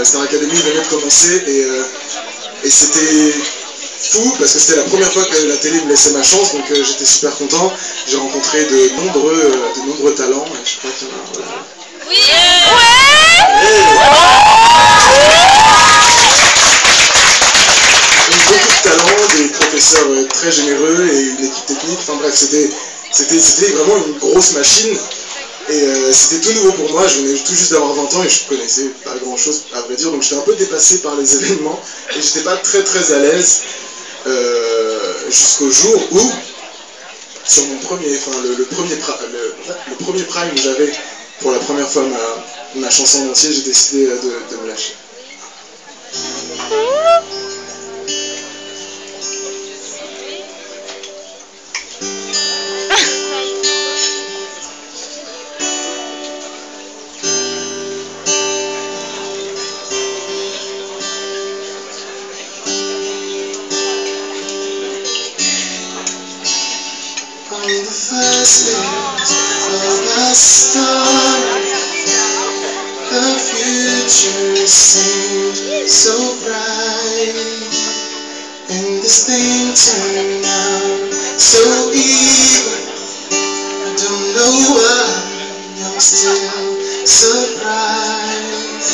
Star Academy venait de commencer et c'était fou parce que c'était la première fois que la télé me laissait ma chance, donc j'étais super content. J'ai rencontré de nombreux talents. Je crois qu'il y en a. Oui. Beaucoup de talents, des professeurs très généreux et une équipe technique. Enfin bref, c'était vraiment une grosse machine. Et c'était tout nouveau pour moi, je venais tout juste d'avoir 20 ans et je connaissais pas grand chose à vrai dire, donc j'étais un peu dépassé par les événements et j'étais pas très à l'aise jusqu'au jour où, sur mon premier, enfin le premier prime où j'avais pour la première fois ma chanson en entier, j'ai décidé de me lâcher. On the first light of the star, the future seemed so bright, and this thing turned out so evil. I don't know why I'm still surprised.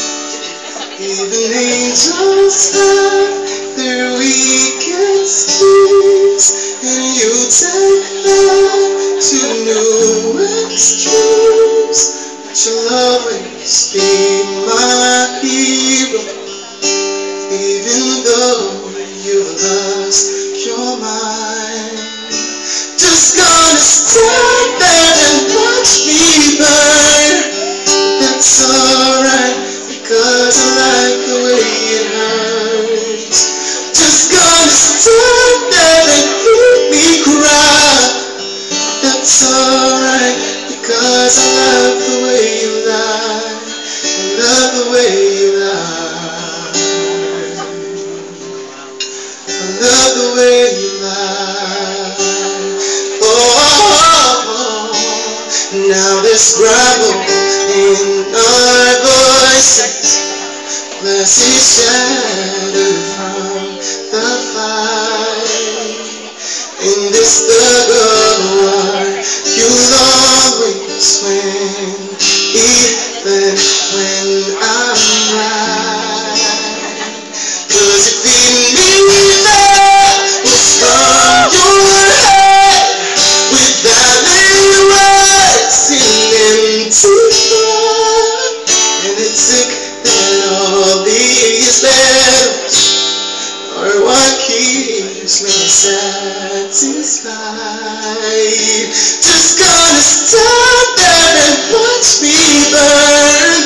Even angels have their weakest keys, and you take love to new extremes. But you'll always be my hero, even though you've lost your mind. Just gonna stand there and watch me burn. That's alright, because I like the way it hurts. Just gonna stand there and hear me cry. That's alright, because I love the way you lie. I love the way you lie. I love the way you lie. Oh, now there's gravel in our voices, glass is shattered from the fight. In this thug of war, you'll always win, even when I'm right. 'Cause if you need that will storm your head without any words in empty thought. And it's sick that all these battles are what keeps me satisfied. Just gonna stand there and watch me burn.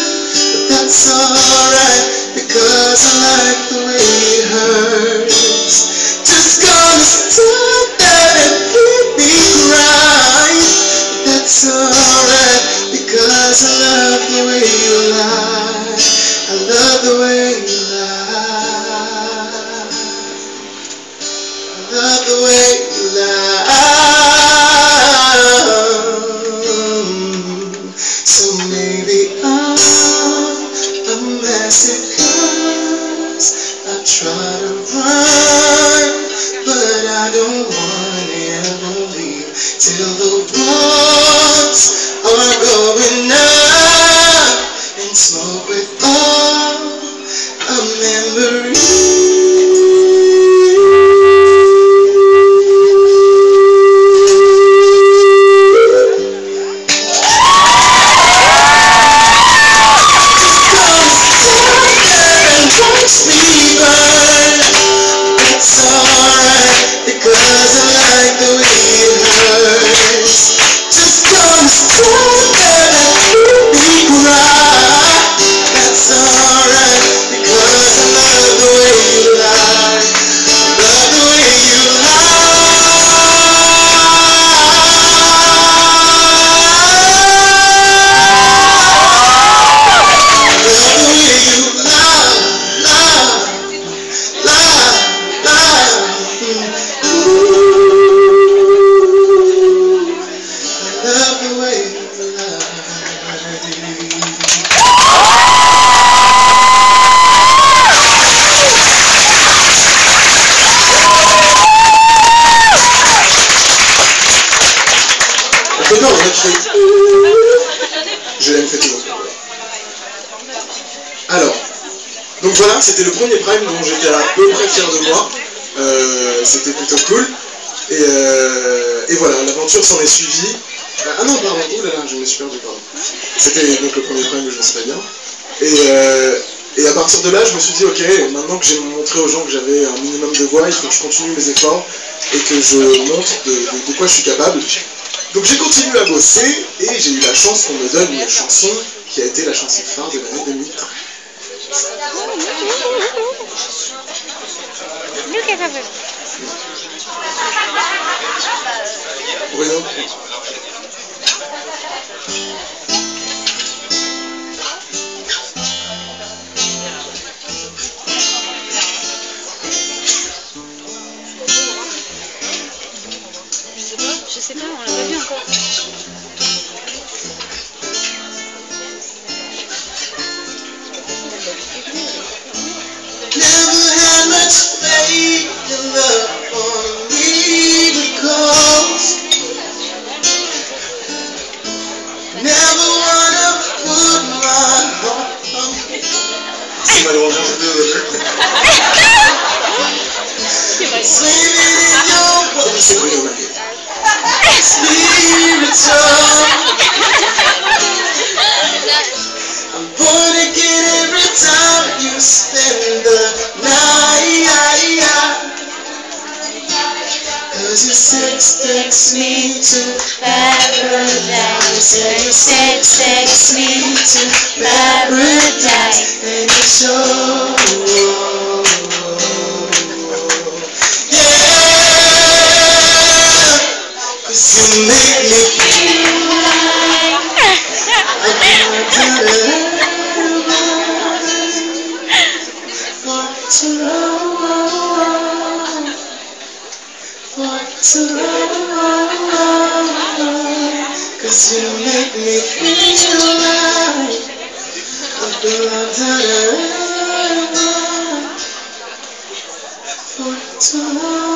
But that's alright, because I like the way it hurts. Just gonna stand there and hear me cry. But that's alright, because I love the way you lie. I love the way you lie. I love the way you lie. So maybe I'm a massive cause I try to run, but I don't want to ever leave till the walls are going up and smoke with all a memory. Watch me burn. Alors, donc voilà, c'était le premier prime dont j'étais à peu près fier de moi. C'était plutôt cool. Et voilà, l'aventure s'en est suivie. Ah non, pardon, oulala, je me suis perdu, pardon. C'était donc le premier prime que je me souviens bien. Et à partir de là, je me suis dit, ok, maintenant que j'ai montré aux gens que j'avais un minimum de voix, il faut que je continue mes efforts et que je montre de quoi je suis capable. Donc j'ai continué à bosser et j'ai eu la chance qu'on me donne une chanson qui a été la chanson phare de l'année 2013. Bruno. Je sais pas, on l'a pas vu encore. Never had much faith in love for me because never wanna put my heart on. Somebody want to do it? Swimming in your body, spiritual. I'm born again every time you spend the night. Cause your sex takes me to paradise. Yeah, your sex takes me to paradise. And it's so you make me feel like I'm for too long, for too long. 'Cause you make me feel like I've been locked out for too long.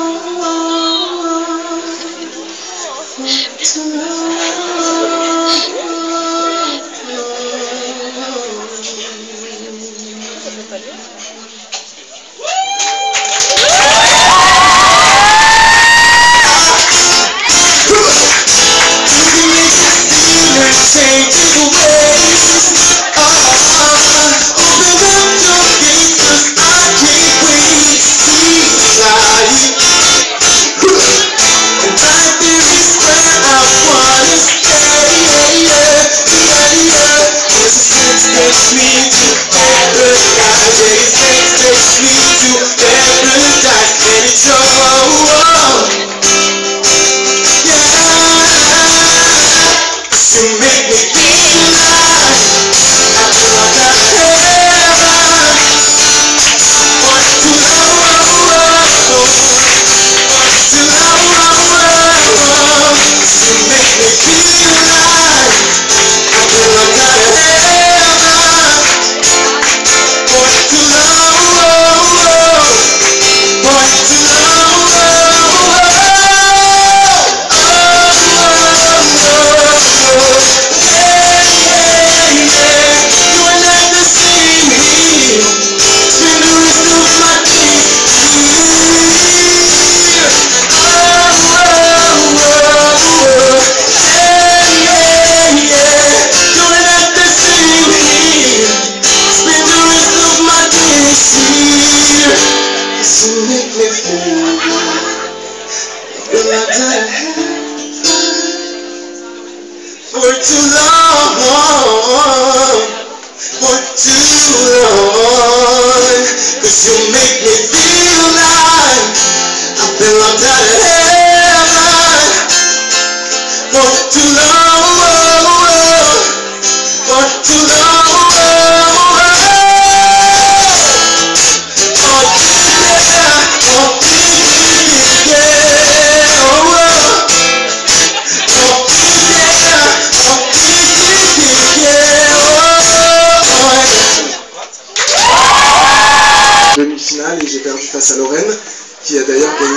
Demi-finale et j'ai perdu face à Lorraine qui a d'ailleurs gagné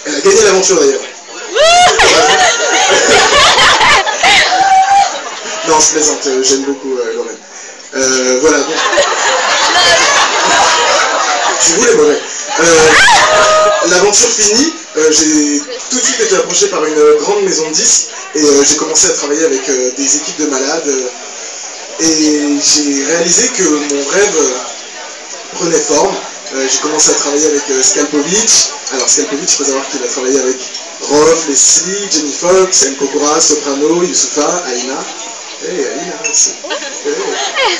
elle a gagné l'aventure d'ailleurs. Non, je plaisante, j'aime beaucoup Lorraine. Voilà, donc... C'est vous les mauvais. L'aventure finie, j'ai tout de suite été approché par une grande maison de disques et j'ai commencé à travailler avec des équipes de malades et j'ai réalisé que mon rêve prenait forme. J'ai commencé à travailler avec Skalpovic. Alors Skalpovic, il faut savoir qu'il a travaillé avec Rolf, Leslie, Jenny Fox, M. Kokora, Soprano, Youssoufa, Aina. Hey, Aina aussi. Hey.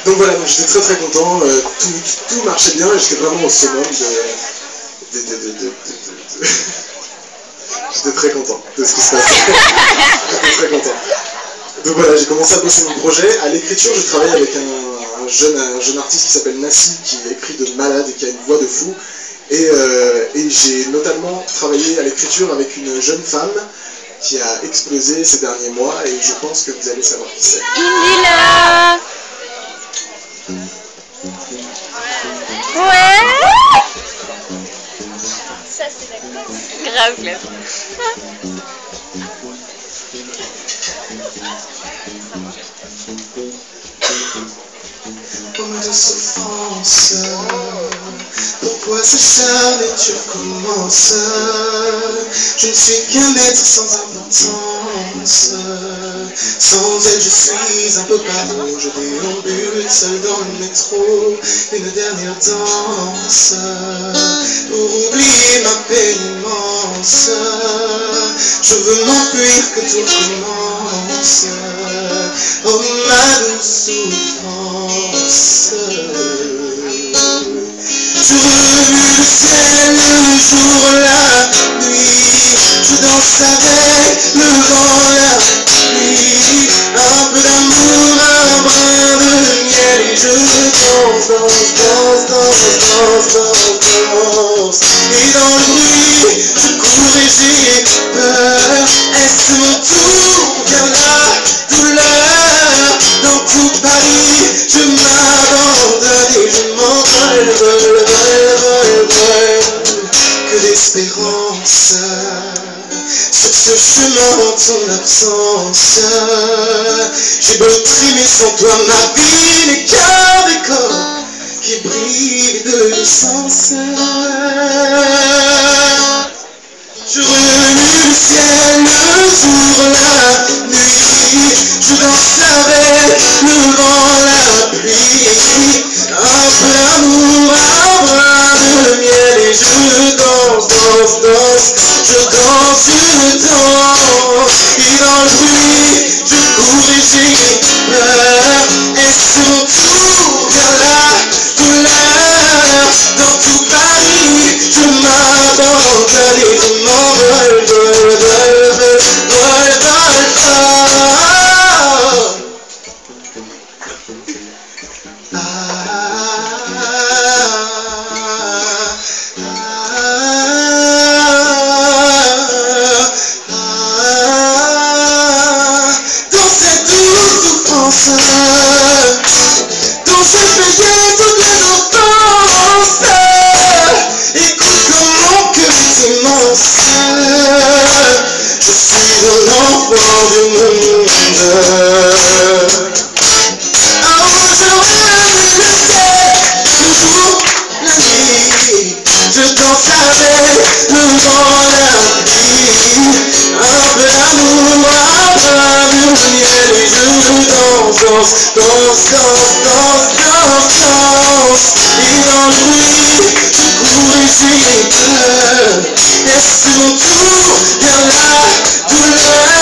Donc voilà, donc j'étais très content, tout marchait bien et j'étais vraiment au summum J'étais très content de ce qui se passait. J'étais très content. Donc voilà, j'ai commencé à bosser mon projet. À l'écriture, je travaille avec un jeune artiste qui s'appelle Nassi, qui écrit de malade et qui a une voix de fou. Et j'ai notamment travaillé à l'écriture avec une jeune femme qui a explosé ces derniers mois et je pense que vous allez savoir qui c'est. Indila. Ouais. Ça c'est d'accord. Grave classe. Comme de souffrance, pourquoi s'acharner tu recommences? Je ne suis qu'un être sans importance. Sans elle je suis un peu partout. Je déambule seul dans le métro. Une dernière danse pour oublier ma peine immense. Je veux m'enfuir que tout recommence. Oh ma douce souffrance. Je remue le ciel, le jour, la nuit. Je danse avec le vent, la pluie. Un peu d'amour, un brin de miel. Et je danse. Et dans le bruit, je cours et j'ai peur. Est-ce mon tour? Car la douleur dans tout Paris, je m'abandonne et je m'envole, que d'espérance sur ce chemin en ton absence. J'ai beau trimer sans toi, ma vie n'est qu'un décor qui brille de l'essence. Je remue le ciel, le jour, la nuit. Je danse avec le vent, la pluie. Un peu d'amour, un brin de miel. Et je danse. Et dans le bruit, je cours et j'ai peur. Est-ce mon tour? Vers la douleur dans tout Paris, je m'abandonne et je m'envole. Dont j'ai payé toutes les offenses. Écoute comme mon cœur est immense. Je suis un enfant du monde. Oh, je remue le ciel, le jour, la nuit. Je danse avec le vent, la pluie. Un peu d'amour, un brin de miel. Et je danse. Et dans le bruit, je cours et j'ai peur. Est-ce mon tour? Vers la douleur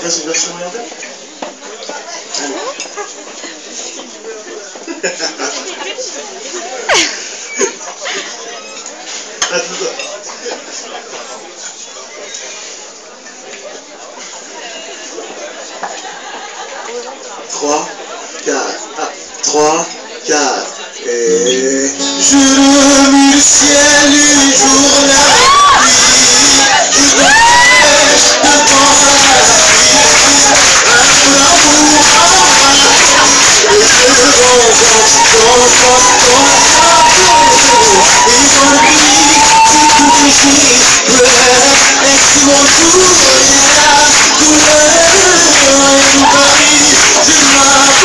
fasse une version orientale? Allez. Attends. 3, 4, 3, 4, et je remue le ciel du jour, la pluie, je pêche devant la pluie, un amour et je rentre dans et dans le lit, c'est tout fini, et si mon tour est la couleur du Paris, je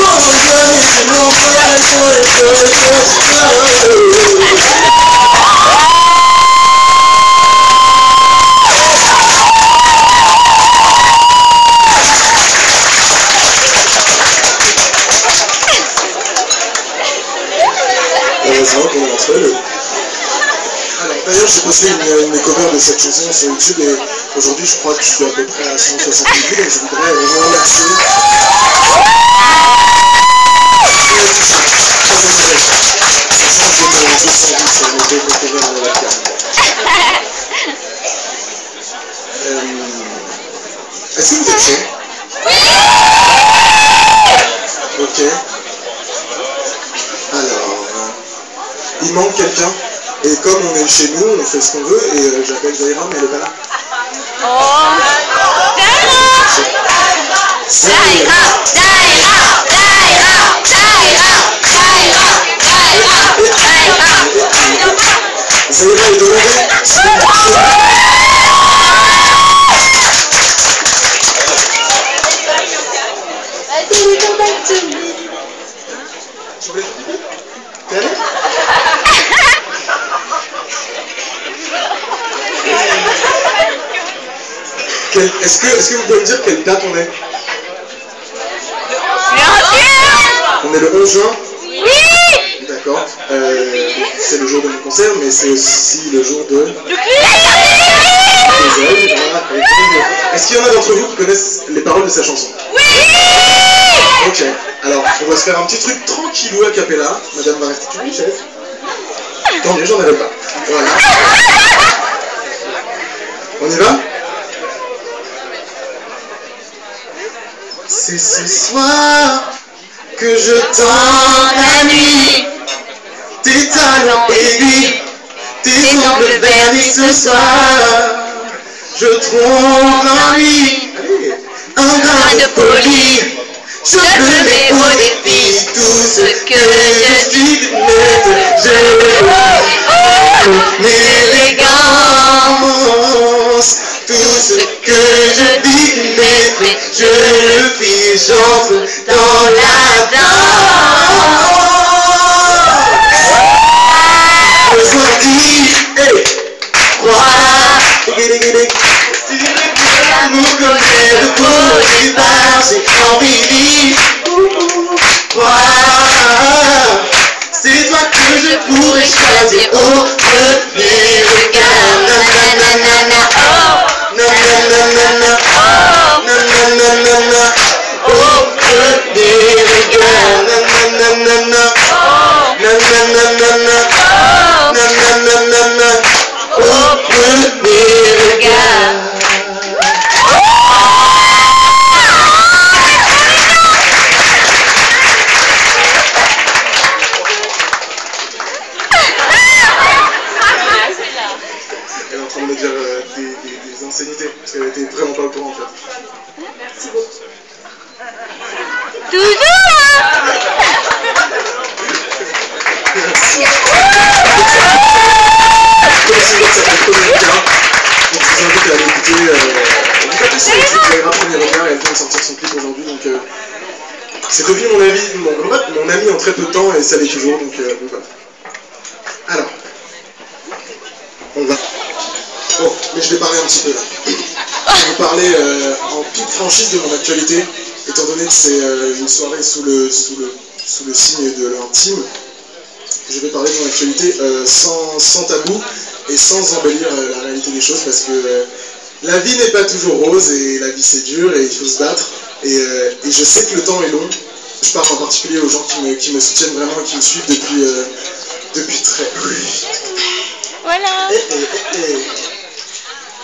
m'abandonne et je m'envole sur le heureusement qu'on est entre eux. Alors d'ailleurs j'ai posté une cover de cette chanson sur YouTube et aujourd'hui je crois que je suis à peu près à 160 000 vues, donc je voudrais vous remercier. Sachant que j'ai 200 vues sur mes deux covers à la webcam. Est-ce que vous êtes chaud? Ok. Alors, il manque quelqu'un. Et comme on est chez nous, on fait ce qu'on veut, et j'appelle Zaira, mais elle est pas là. Oh, Zaira, Zaira est demandée. Tu voulais t'es allé? Est-ce que vous pouvez me dire quelle date on est? On est le 11 juin? Oui. D'accord. C'est le jour de mon concert, mais c'est aussi le jour de... Est-ce qu'il y en a d'entre vous qui connaissent les paroles de sa chanson? Oui. Ok. Alors, on va se faire un petit truc tranquillou a cappella. Madame va rester toute une chaise. Tant mieux, j'en avais pas. Voilà. On y va? C'est ce soir que je tends la nuit, tes talons aiguilles, tes ongles vernis ce soir. Je trompe l'ennui, un grain de folie. Je me mets au défi tout ce que je dis de mettre. Je l'élégance, tout ce que je dis de mettre. Je le fais, j'entre dans la danse. Aujourd'hui, crois, si l'amour connaît le beau départ, j'ai envie de croire. C'est toi que je pourrais choisir au premier regard. Nananana, oh, nananana, oh, nananana, au premier regard. Nananana, nananana, nananana, au premier regard. Elle est en train de me dire des insanités, parce qu'elle était vraiment pas au courant en fait. Merci beaucoup. Toujours là. Merci. Comme si ça fait trop bien. Donc je vous invite à aller écouter. Vous tapez sur YouTube, Zaira Premier Regard, et elle vient de sortir son clip aujourd'hui. Donc c'est devenu mon ami en très peu de temps, et ça l'est toujours. Donc voilà. Alors, on va. Bon, mais je vais parler un petit peu là. Je vais vous parler en toute franchise de mon actualité, étant donné que c'est une soirée sous le signe de l'intime. Je vais parler de mon actualité sans tabou et sans embellir la réalité des choses, parce que La vie n'est pas toujours rose et la vie c'est dur et il faut se battre. Et je sais que le temps est long. Je parle en particulier aux gens qui me soutiennent vraiment et qui me suivent depuis très... Voilà.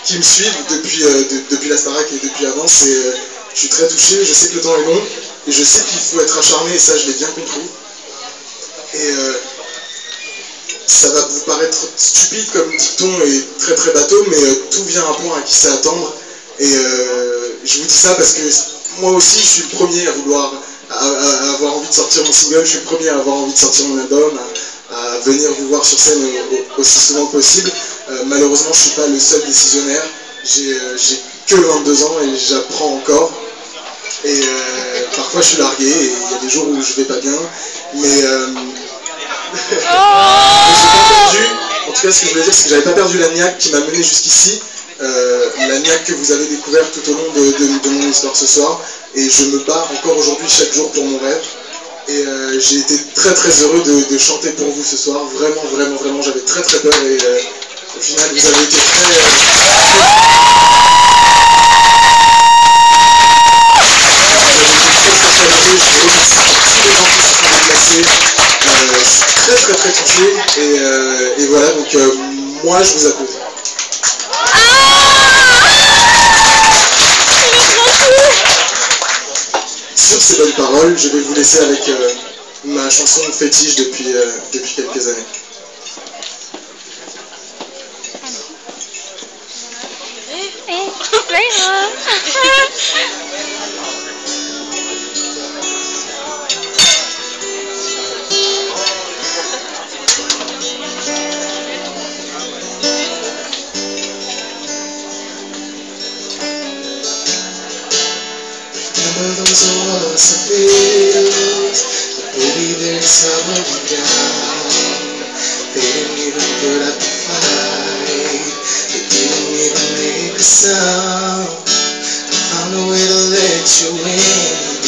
Qui me suivent depuis la Starac et depuis avant. Je suis très touché, je sais que le temps est long et je sais qu'il faut être acharné et ça je l'ai bien compris. Et ça va vous paraître stupide comme dicton et très très bateau, mais tout vient à point à qui sait attendre. Et je vous dis ça parce que moi aussi je suis le premier à vouloir à avoir envie de sortir mon single, je suis le premier à avoir envie de sortir mon album, à venir vous voir sur scène aussi souvent que possible. Malheureusement je ne suis pas le seul décisionnaire, j'ai que 22 ans et j'apprends encore. Et parfois je suis largué et il y a des jours où je vais pas bien, mais j'ai pas perdu. En tout cas, ce que je voulais dire, c'est que j'avais pas perdu la niaque qui m'a mené jusqu'ici, la niaque que vous avez découverte tout au long de mon histoire ce soir, et je me bats encore aujourd'hui chaque jour pour mon rêve. Et j'ai été très très heureux de chanter pour vous ce soir, vraiment vraiment vraiment, j'avais très très peur et au final vous avez été très touché et voilà, donc moi je vous applaudis. Sur ces bonnes paroles, je vais vous laisser avec ma chanson fétiche depuis quelques années. Remember those was the bills, but baby they're slowing down. They didn't even put up a fight, they didn't even make a sound. I found a way to let you in,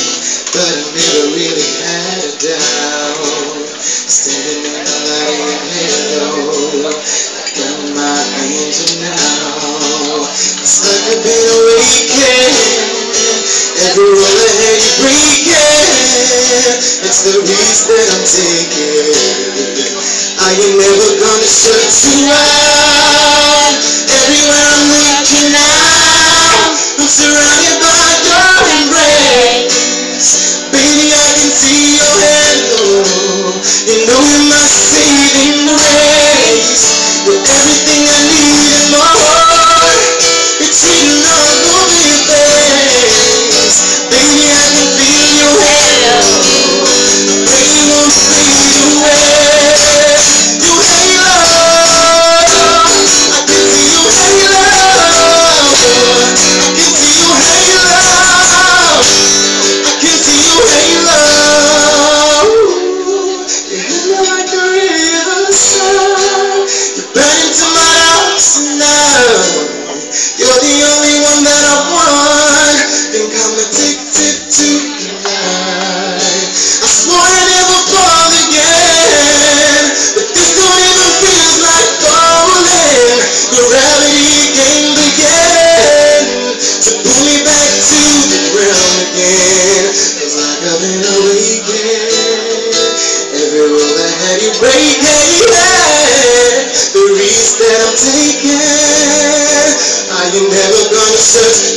but I never really had a doubt. Standing in the light of your halo, like I'm my angel now. It's like I've been awakened. Every road ahead you breaking, it's the risk that I'm taking. I ain't never gonna search around. Everywhere I'm looking now, I'm surrounded by your embrace. Baby, I can see your halo. You know you're my saving grace. You're everything I need and more. It's written all over your face. Baby, I can feel your halo. The rain won't fade away. Your halo, I can see your halo. I can see your halo. I can see your halo. Your halo like a river sun. You burn into my house tonight. You're the only one that I want. Think I'm addicted to your light. I swore I'd never fall again, but this don't even feel like falling. Gravity came again to pull me back to the ground again. It's like I've been awakened. Every road I had you breaking, the risk that I'm taking. I ain't never gonna search